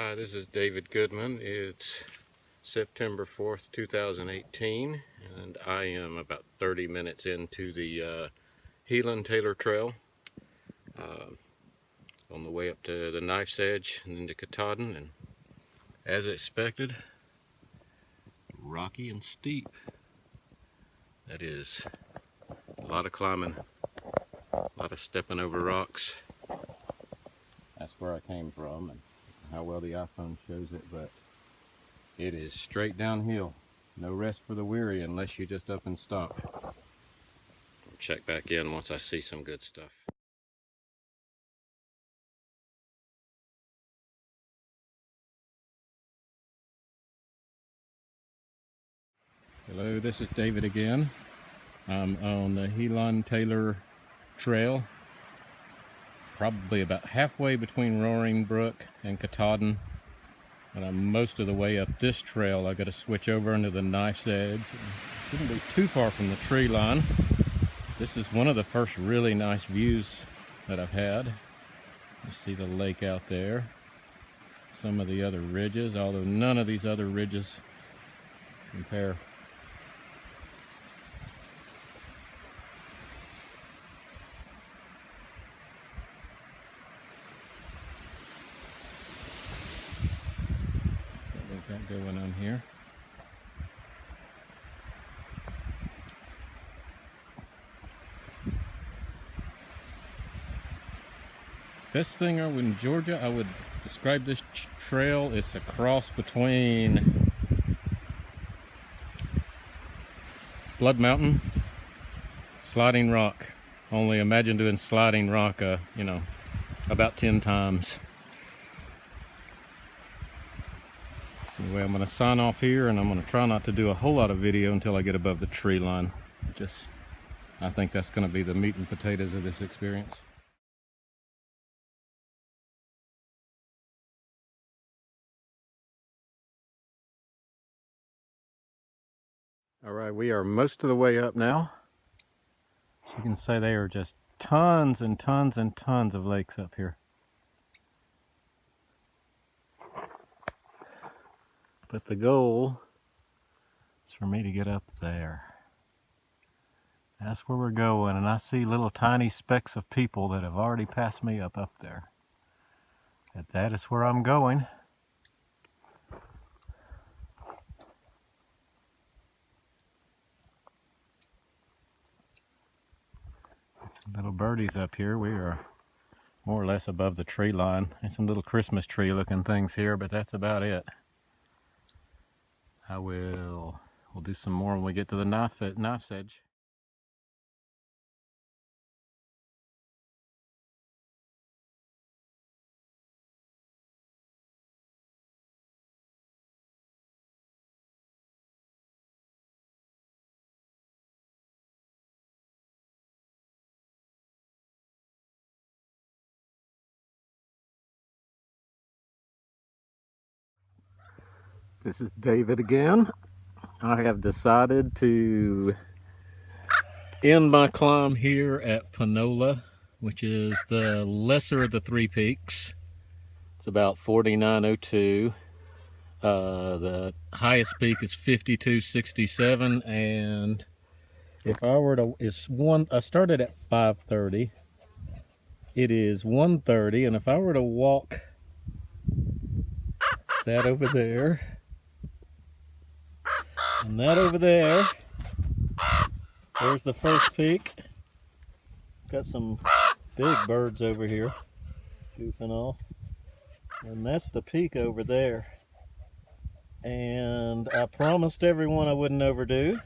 Hi, this is David Goodman. It's September 4th, 2018, and I am about 30 minutes into the Helon Taylor Trail on the way up to the Knife's Edge and then to Katadin, and as expected, rocky and steep. That is a lot of climbing, a lot of stepping over rocks. That's where I came from and how well the iPhone shows it, but it is straight downhill. No rest for the weary unless you just up and stop. I'll check back in once I see some good stuff. Hello, this is David again. I'm on the Helon Taylor Trail, probably about halfway between Roaring Brook and Katadin, and I'm most of the way up this trail. I got to switch over into the Knife's Edge. Shouldn't be too far from the tree line. This is one of the first really nice views that I've had. You see the lake out there, some of the other ridges, although none of these other ridges compare. Got going on here. Best thing in Georgia, I would describe this trail. It's a cross between Blood Mountain, Sliding Rock. Only imagine doing Sliding Rock, about 10 times. Anyway, I'm going to sign off here, and I'm going to try not to do a whole lot of video until I get above the tree line. I think that's going to be the meat and potatoes of this experience. All right, we are most of the way up now. As you can say, there are just tons and tons and tons of lakes up here. But the goal is for me to get up there. That's where we're going, and I see little tiny specks of people that have already passed me up there. But that is where I'm going. Some little birdies up here. We are more or less above the tree line. There's some little Christmas tree looking things here, but that's about it. We'll do some more when we get to the Knife's Edge. This is David again. I have decided to end my climb here at Panola, which is the lesser of the three peaks. It's about 4902. The highest peak is 5267, and if I were to, I started at 5:30. It is 1:30, and if I were to walk that over there and that over there, there's the first peak. Got some big birds over here goofing off, and that's the peak over there. And I promised everyone I wouldn't overdo.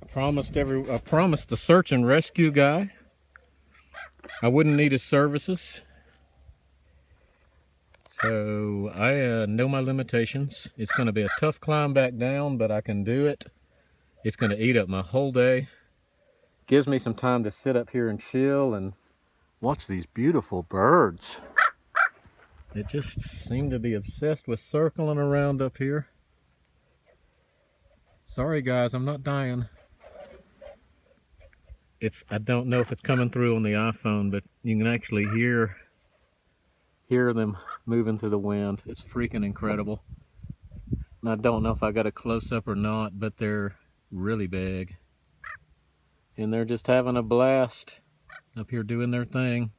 I promised the search and rescue guy I wouldn't need his services. So I know my limitations. It's going to be a tough climb back down, but I can do it. It's going to eat up my whole day. Gives me some time to sit up here and chill and watch these beautiful birds. They just seem to be obsessed with circling around up here. Sorry guys, I'm not dying. I don't know if it's coming through on the iPhone, but you can actually hear hear them moving through the wind. It's freaking incredible. And I don't know if I got a close-up or not, but they're really big. And they're just having a blast up here doing their thing.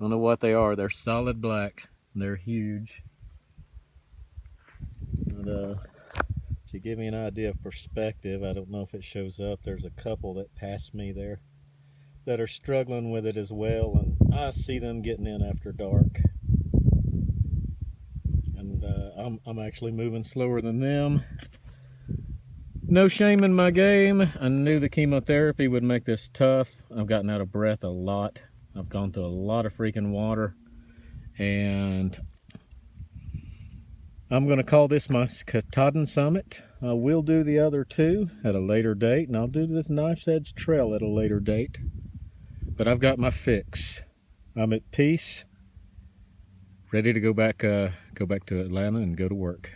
Don't know what they are. They're solid black. They're huge. And, to give me an idea of perspective, I don't know if it shows up. There's a couple that passed me there that are struggling with it as well, and I see them getting in after dark. And I'm actually moving slower than them. No shame in my game. I knew the chemotherapy would make this tough. I've gotten out of breath a lot. I've gone through a lot of freaking water, and I'm going to call this my Katadin summit. I will do the other two at a later date, and I'll do this Knife's Edge trail at a later date. But I've got my fix. I'm at peace, ready to go back to Atlanta and go to work.